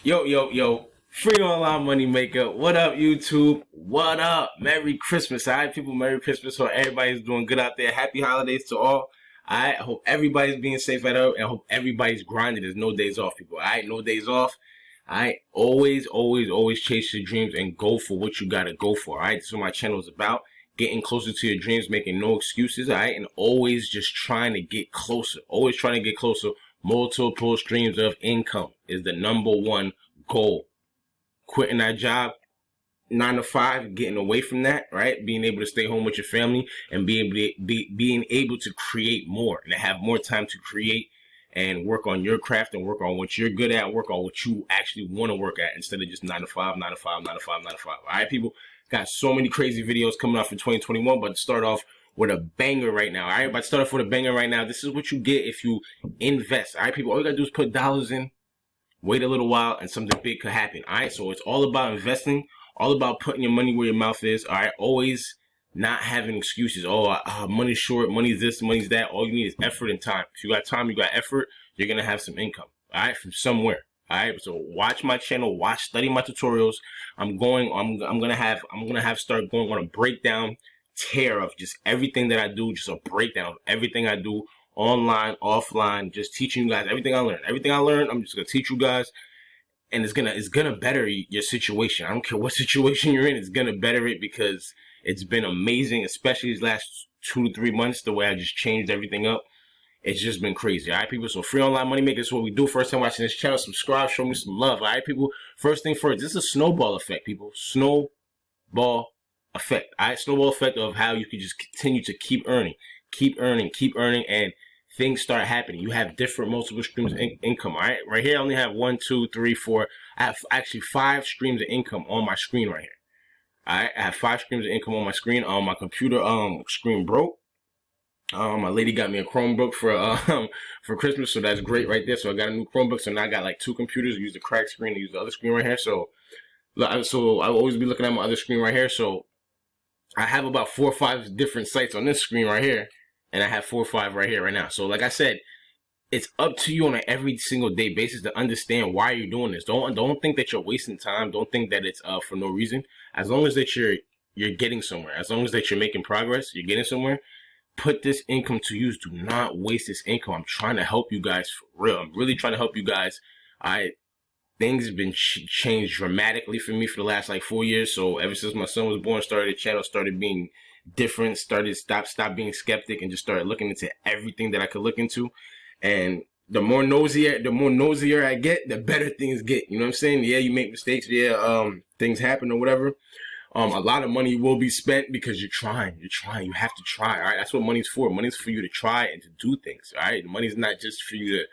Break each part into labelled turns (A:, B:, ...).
A: Yo, free online money maker. What up, YouTube? What up? Merry Christmas. All right, people, Merry Christmas. Hope everybody's doing good out there. Happy holidays to all. I hope everybody's being safe at home, and I hope everybody's grinding. There's no days off, people. All right, no days off. All right, always chase your dreams and go for what you gotta go for. All right, this is what my channel is about. Getting closer to your dreams, making no excuses. All right, and always just trying to get closer. Always trying to get closer. Multiple streams of income is the #1 goal. Quitting that job 9 to 5, getting away from that, right? Being able to stay home with your family and being able to create more and to have more time to create and work on your craft and work on what you're good at, work on what you actually want to work at instead of just 9 to 5, 9 to 5, 9 to 5, 9 to 5. All right, people, got so many crazy videos coming out for 2021, but to start off with a banger right now. All right, but to start off with a banger right now, this is what you get if you invest. All right, people, all you gotta do is put dollars in, wait a little while, and something big could happen. All right, so it's all about investing, all about putting your money where your mouth is. All right, always not having excuses. Oh, money's short, money's this, money's that. All you need is effort and time. If you got time, you got effort, you're gonna have some income. All right, from somewhere. All right, so watch my channel, study my tutorials. I'm gonna start going on a breakdown tear of just everything that I do, just a breakdown of everything I do. Online, offline, just teaching you guys everything I learned. Everything I learned, I'm just gonna teach you guys, and it's gonna better your situation. I don't care what situation you're in, it's gonna better it because it's been amazing, especially these last 2 to 3 months. The way I just changed everything up, it's just been crazy. All right, people. So free online money makers is what we do. First time watching this channel, subscribe, show me some love. All right, people. First thing first, this is a snowball effect, people. Snowball effect. All right, snowball effect of how you can just continue to keep earning, and things start happening. You have different multiple streams of income. All right, right here I only have 1, 2, 3, 4. I have actually 5 streams of income on my screen right here. All right, I have 5 streams of income on my screen. My computer screen broke. My lady got me a Chromebook for Christmas, so that's great right there. So I got a new Chromebook, so now I got like 2 computers. I use the cracked screen, I use the other screen right here. So I'll always be looking at my other screen right here. So I have about 4 or 5 different sites on this screen right here. And I have 4 or 5 right here right now. So like I said, it's up to you on an every single day basis to understand why you're doing this. Don't think that you're wasting time. Don't think that it's for no reason. As long as that you're getting somewhere, as long as that you're making progress, you're getting somewhere, put this income to use. Do not waste this income. I'm trying to help you guys for real. I'm really trying to help you guys. Things have been changed dramatically for me for the last like 4 years. So ever since my son was born, started the channel, started being different, stop being skeptic, and just started looking into everything that I could look into. And the more nosier I get, the better things get. You know what I'm saying? Yeah, you make mistakes. Yeah, things happen or whatever. A lot of money will be spent because you're trying. You have to try. All right, that's what money's for. Money's for you to try and to do things. All right, money's not just for you to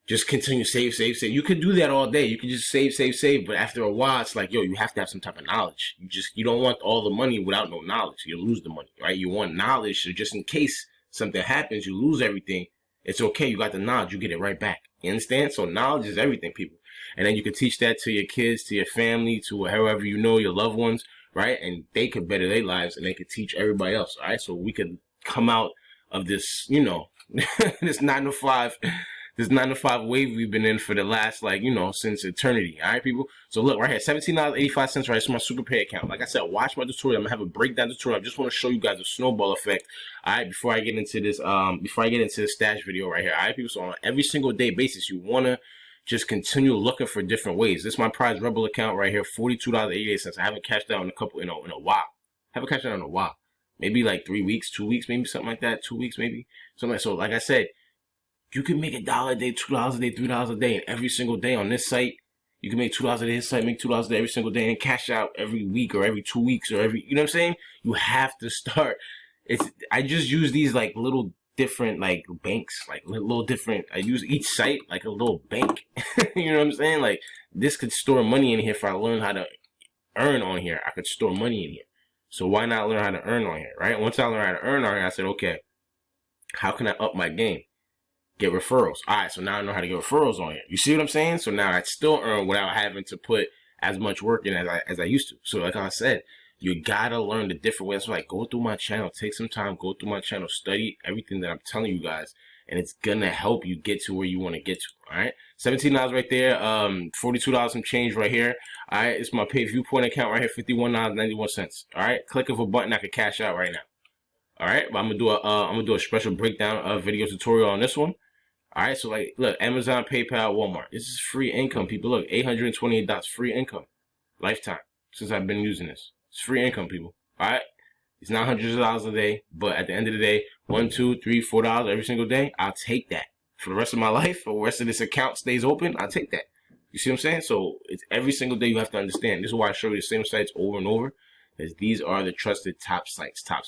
A: just continue save. You could do that all day. You could just save. But after a while, it's like, yo, you have to have some type of knowledge. You don't want all the money without no knowledge. You'll lose the money, right? You want knowledge, so just in case something happens, you lose everything. It's okay. You got the knowledge. You get it right back. You understand? So knowledge is everything, people. And then you can teach that to your kids, to your family, to whoever you know, your loved ones, right? And they could better their lives, and they could teach everybody else, all right? So we could come out of this, you know, this 9 to 5 wave we've been in for the last, like, you know, since eternity. All right, people. So look right here, $17.85 right. It's my super pay account. Like I said, watch my tutorial. I'm gonna have a breakdown tutorial. I just want to show you guys the snowball effect. All right, before I get into this, stash video right here. All right, people. So on every single day basis, you wanna just continue looking for different ways. This is my Prize Rebel account right here, $42.88. I haven't cashed out in a while. Haven't cashed out in a while. Maybe like 3 weeks, 2 weeks, maybe something like that. 2 weeks, maybe something like. So like I said, you can make $1 a day, $2 a day, $3 a day, and every single day on this site. You can make $2 a day this site, make $2 a day every single day, and cash out every week or every 2 weeks or every, you know what I'm saying? You have to start. I just use these like little different like banks, like little different. I use each site like a little bank. You know what I'm saying? Like this could store money in here if I learn how to earn on here. I could store money in here. So why not learn how to earn on here, right? Once I learned how to earn on here, I said, okay, how can I up my game? Get referrals. All right, so now I know how to get referrals on here. You see what I'm saying? So now I still earn without having to put as much work in as I used to. So like I said, you gotta learn the different ways. So like, go through my channel, take some time, go through my channel, study everything that I'm telling you guys, and it's gonna help you get to where you want to get to. All right, $17 right there. $42 some change right here. All right, it's my pay viewpoint account right here. $51.91. All right, click of a button, I can cash out right now. All right, but I'm gonna do a special breakdown of video tutorial on this one. All right, so like, look, Amazon, PayPal, Walmart. This is free income, people. Look, $828 free income, lifetime since I've been using this. It's free income, people. All right, it's not hundreds of dollars a day, but at the end of the day, $1, $2, $3, $4 every single day. I'll take that for the rest of my life. For the rest of this account stays open, I'll take that. You see what I'm saying? So it's every single day you have to understand. This is why I show you the same sites over and over. As these are the trusted top sites. All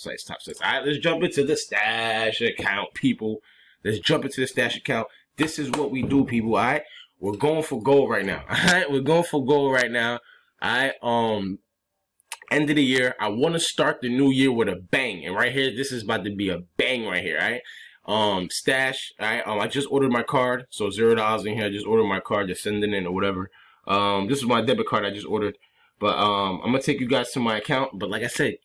A: right, let's jump into the stash account, people. Let's jump into the stash account. This is what we do, people. All right, we're going for gold right now. All right, we're going for gold right now. All right, end of the year. I want to start the new year with a bang, and right here, this is about to be a bang right here. All right, stash. All right, I just ordered my card, so $0 in here. I just ordered my card, just send it in or whatever. This is my debit card I just ordered. But I'm gonna take you guys to my account. But like I said,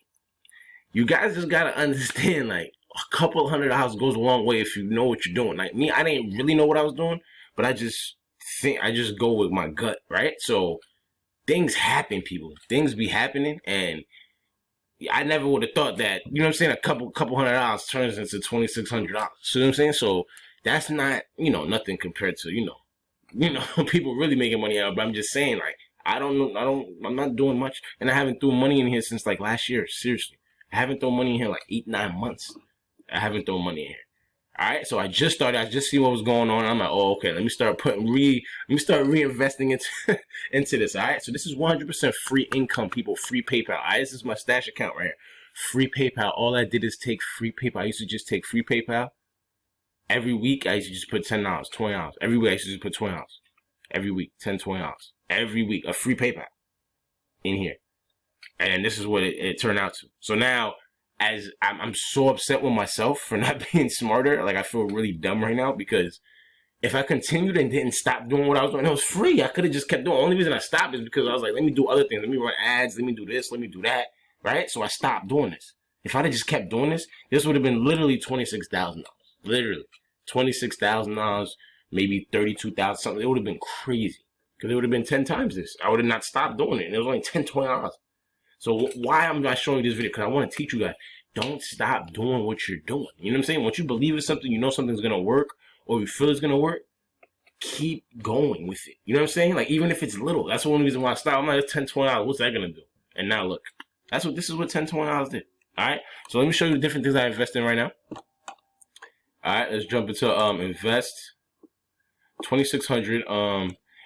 A: you guys just gotta understand, like, a couple $100 goes a long way if you know what you're doing. Like me, I didn't really know what I was doing, but I just go with my gut, right? So things happen, people. Things be happening, and I never would have thought that, you know what I'm saying, a couple $100 turns into $2,600. You know what I'm saying? So that's not, nothing compared to, people really making money out. But I'm just saying, like, I'm not doing much, and I haven't thrown money in here since like last year. Seriously, I haven't thrown money in here like 8-9 months. I haven't thrown money in here. All right, so I just started. I just see what was going on. I'm like, oh, okay. Let me start reinvesting into this. All right, so this is 100% free income, people. Free PayPal. All right, this is my stash account right here. Free PayPal. All I did is take free PayPal. I used to just take free PayPal. Every week, I used to just put $10, $20. Every week, I used to just put $20. Every week, $10, $20. Every week, a free PayPal in here. And this is what it turned out to. So now, as I'm so upset with myself for not being smarter. Like, I feel really dumb right now, because if I continued and didn't stop doing what I was doing, it was free. I could have just kept doing it. The only reason I stopped is because I was like, let me do other things. Let me run ads. Let me do this. Let me do that. Right? So I stopped doing this. If I'd have just kept doing this would have been literally $26,000. Literally. $26,000, maybe $32,000, something. It would have been crazy. Because it would have been 10 times this. I would have not stopped doing it. And it was only $10, $20. So why I'm not showing you this video? Because I want to teach you guys, don't stop doing what you're doing. You know what I'm saying? Once you believe in something, you know something's going to work, or you feel it's going to work, keep going with it. You know what I'm saying? Like, even if it's little. That's the only reason why I stopped. I'm like, $10, $20, what's that going to do? And now look. This is what $10, $20 did. Alright? So let me show you the different things I invest in right now. Alright, let's jump into invest. 2,600.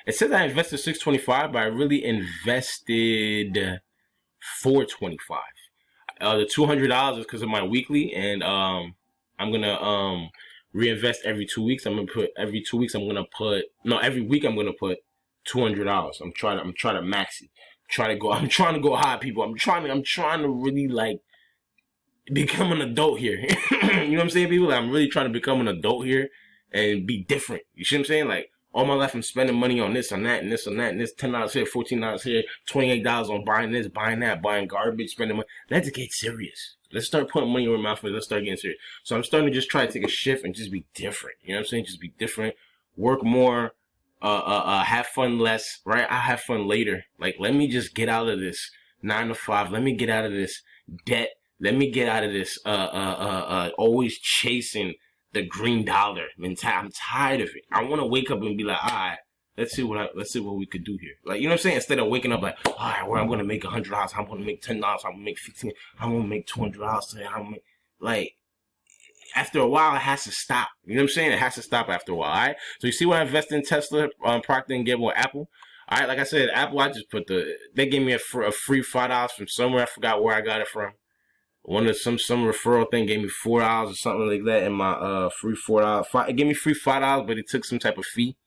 A: It says I invested $625, but I really invested $425. The $200 is because of my weekly, and I'm gonna reinvest every 2 weeks. Every week I'm gonna put $200. I'm trying to max it. I'm trying to go high, people. I'm trying to really, like, become an adult here. You know what I'm saying, people? Like, I'm really trying to become an adult here and be different. You see what I'm saying? Like, all my life I'm spending money on this, on that, and this, on that, and this. $10 here, $14 here, $28 on buying this, buying that, buying garbage, spending money. Let's get serious. Let's start putting money in our mouth. Let's start getting serious. So I'm starting to just try to take a shift and just be different. You know what I'm saying? Just be different. Work more. Have fun less. Right? I'll have fun later. Like, let me just get out of this 9 to 5. Let me get out of this debt. Let me get out of this always chasing the green dollar mentality. I'm tired of it. I want to wake up and be like, all right, let's see what we could do here. Like, you know what I'm saying? Instead of waking up like, all right, well, I'm gonna make $100. I'm gonna make $10. I'm gonna make $15. I'm gonna make $200 today. Like, after a while, it has to stop. You know what I'm saying? It has to stop after a while. All right. So you see what I invested in Tesla, Procter & Gamble, Apple. All right. Like I said, Apple, I just put they gave me a free $5 from somewhere. I forgot where I got it from. Some referral thing gave me $4 or something like that, and my free $4. It gave me free $5, but it took some type of fee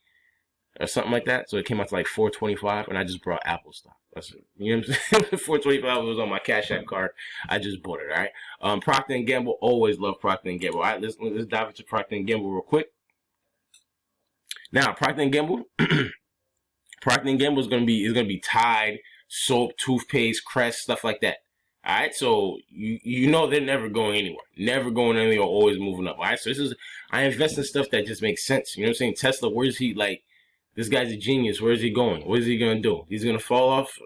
A: or something like that, so it came out to like $4.25, and I just brought Apple stock. That's it. You know what I'm saying? $4.25 was on my Cashout card. I just bought it. All right. Procter & Gamble, always love Procter & Gamble. All right, let's dive into Procter & Gamble real quick. Now, Procter & Gamble, Procter & Gamble is gonna be Tide, soap, toothpaste, Crest, stuff like that. All right, so you know they're never going anywhere, never going anywhere, always moving up. All right, so I invest in stuff that just makes sense. You know what I'm saying? Tesla, where's he like? This guy's a genius. Where's he going? What is he gonna do? He's gonna fall off?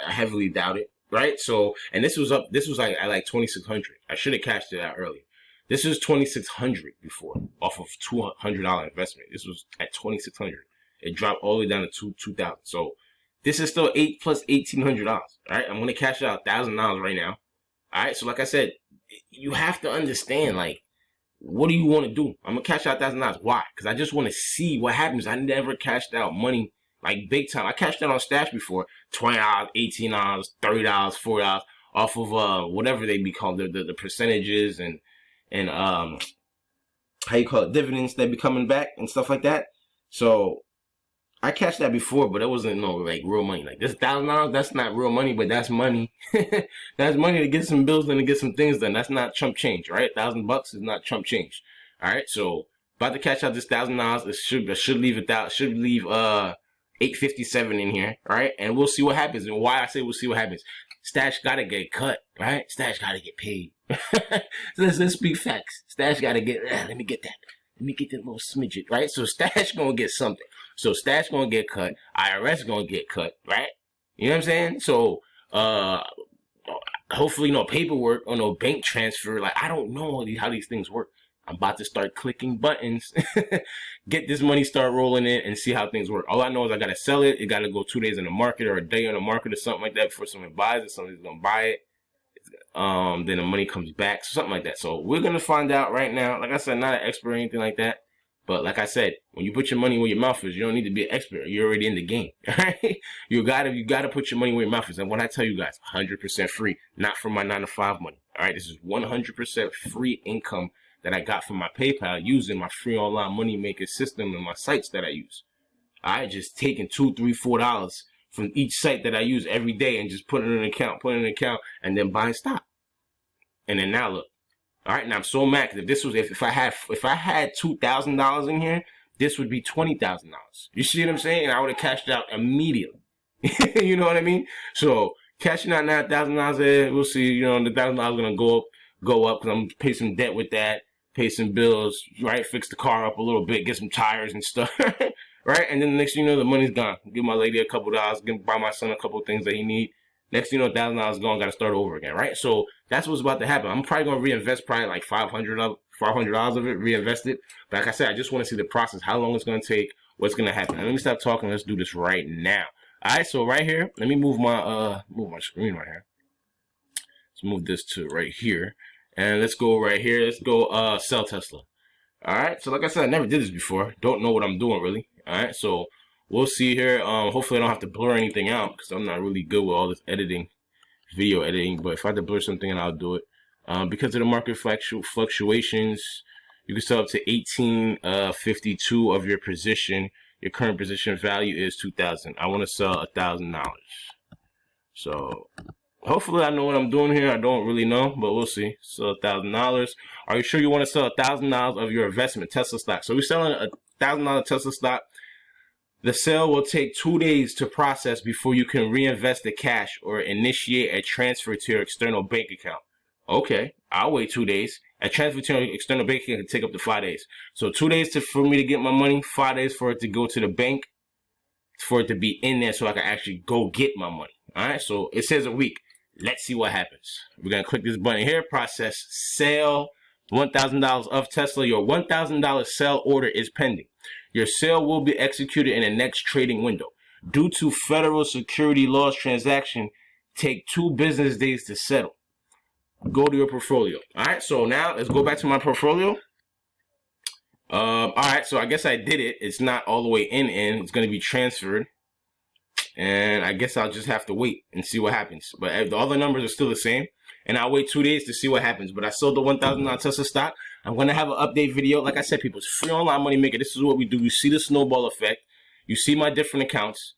A: I heavily doubt it. Right? So, and this was like at like 2,600. I should have cashed it out early. This was 2,600 before, off of $200 investment. This was at 2,600. It dropped all the way down to 2,000. So this is still $8 plus $1,800. All right, I'm gonna cash out $1,000 right now. All right, so like I said, you have to understand, like, what do you want to do? I'm gonna cash out $1,000. Why? Because I just want to see what happens. I never cashed out money like big time. I cashed out on Stash before, $20, $18, $30, $40, off of whatever they be called, the percentages and how you call it, dividends that be coming back and stuff like that. So I cashed that before, but it wasn't no like real money. Like this $1,000, that's not real money, but that's money. That's money to get some bills done, to get some things done. That's not chump change, right? $1,000 is not chump change. All right, so about to cash out this $1,000. It should leave $857 in here, right? And we'll see what happens. And why I say we'll see what happens. Stash gotta get cut, right? Stash gotta get paid. So let's speak facts. Stash gotta get. Let me get that. Let me get that little smidget, right? So Stash gonna get something. So Stash gonna get cut. IRS gonna get cut, right? You know what I'm saying? So hopefully no paperwork or no bank transfer. Like I don't know how these things work. I'm about to start clicking buttons, get this money, start rolling in, and see how things work. All I know is I gotta sell it. It gotta go 2 days in the market or a day in the market or something like that before someone buys it. Somebody's gonna buy it. Then the money comes back, something like that. So we're gonna find out right now. Like I said, not an expert or anything like that. But like I said, when you put your money where your mouth is, you don't need to be an expert. You're already in the game. Right? You gotta put your money where your mouth is. And what I tell you guys, 100% free, not from my 9-to-5 money. All right, this is 100% free income that I got from my PayPal using my free online money maker system and my sites that I use. I just taking $2, $3, $4 from each site that I use every day and just putting it in an account, and then buying stock. And then now look. All right, now I'm so mad because if I had $2,000 in here, this would be $20,000. You see what I'm saying? And I would have cashed out immediately. You know what I mean? So cashing out now $1,000 there, we'll see. You know, the $1,000 gonna go up because I'm gonna pay some debt with that, pay some bills, right? Fix the car up a little bit, get some tires and stuff, right? And then the next thing you know, the money's gone. Give my lady a couple dollars, buy my son a couple things that he need. Next thing you know, $1,000 gone, got to start over again, right? So that's what's about to happen. I'm probably going to reinvest probably like $500 of it, reinvest it. But like I said, I just want to see the process, how long it's going to take, what's going to happen. And let me stop talking. Let's do this right now. All right, so right here, let me move my screen right here. Let's move this to right here. And let's go right here. Let's go sell Tesla. All right, so like I said, I never did this before. Don't know what I'm doing, really. All right, so we'll see here. Hopefully I don't have to blur anything out because I'm not really good with all this editing, video editing. But if I have to blur something, I'll do it. Because of the market fluctuations, you can sell up to 1852 of your position. Your current position value is $2,000. I want to sell $1,000. So hopefully I know what I'm doing here. I don't really know, but we'll see. So $1,000. Are you sure you want to sell $1,000 of your investment Tesla stock? So we're selling $1,000 Tesla stock. The sale will take 2 days to process before you can reinvest the cash or initiate a transfer to your external bank account. Okay, I'll wait 2 days. A transfer to your external bank account can take up to 5 days. So 2 days for me to get my money, 5 days for it to go to the bank, for it to be in there so I can actually go get my money. All right, so it says a week. Let's see what happens. We're going to click this button here, process sale, $1,000 of Tesla. Your $1,000 sale order is pending. Your sale will be executed in the next trading window. Due to federal security laws, transaction take 2 business days to settle. Go to your portfolio. All right, so now let's go back to my portfolio. All right, so I guess I did it. It's not all the way in. It's going to be transferred. And I guess I'll just have to wait and see what happens. But all the numbers are still the same. And I'll wait 2 days to see what happens. But I sold the $1,000 Tesla stock. I'm going to have an update video. Like I said, people, it's free online money maker. This is what we do. You see the snowball effect. You see my different accounts.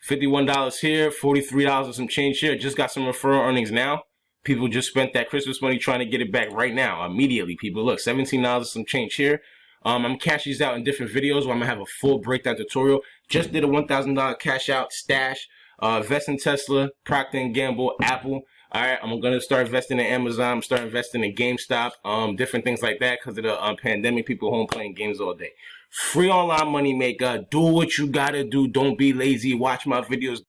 A: $51 here, $43 and some change here. Just got some referral earnings now. People just spent that Christmas money trying to get it back right now, immediately. People, look, $17 and some change here. I'm cashing these out in different videos where I'm going to have a full breakdown tutorial. Just did a $1,000 cash out stash. Invest in Tesla, Procter & Gamble, Apple. All right, I'm gonna start investing in Amazon. Start investing in GameStop, different things like that because of the pandemic. People home playing games all day. Free online money maker. Do what you gotta do. Don't be lazy. Watch my videos.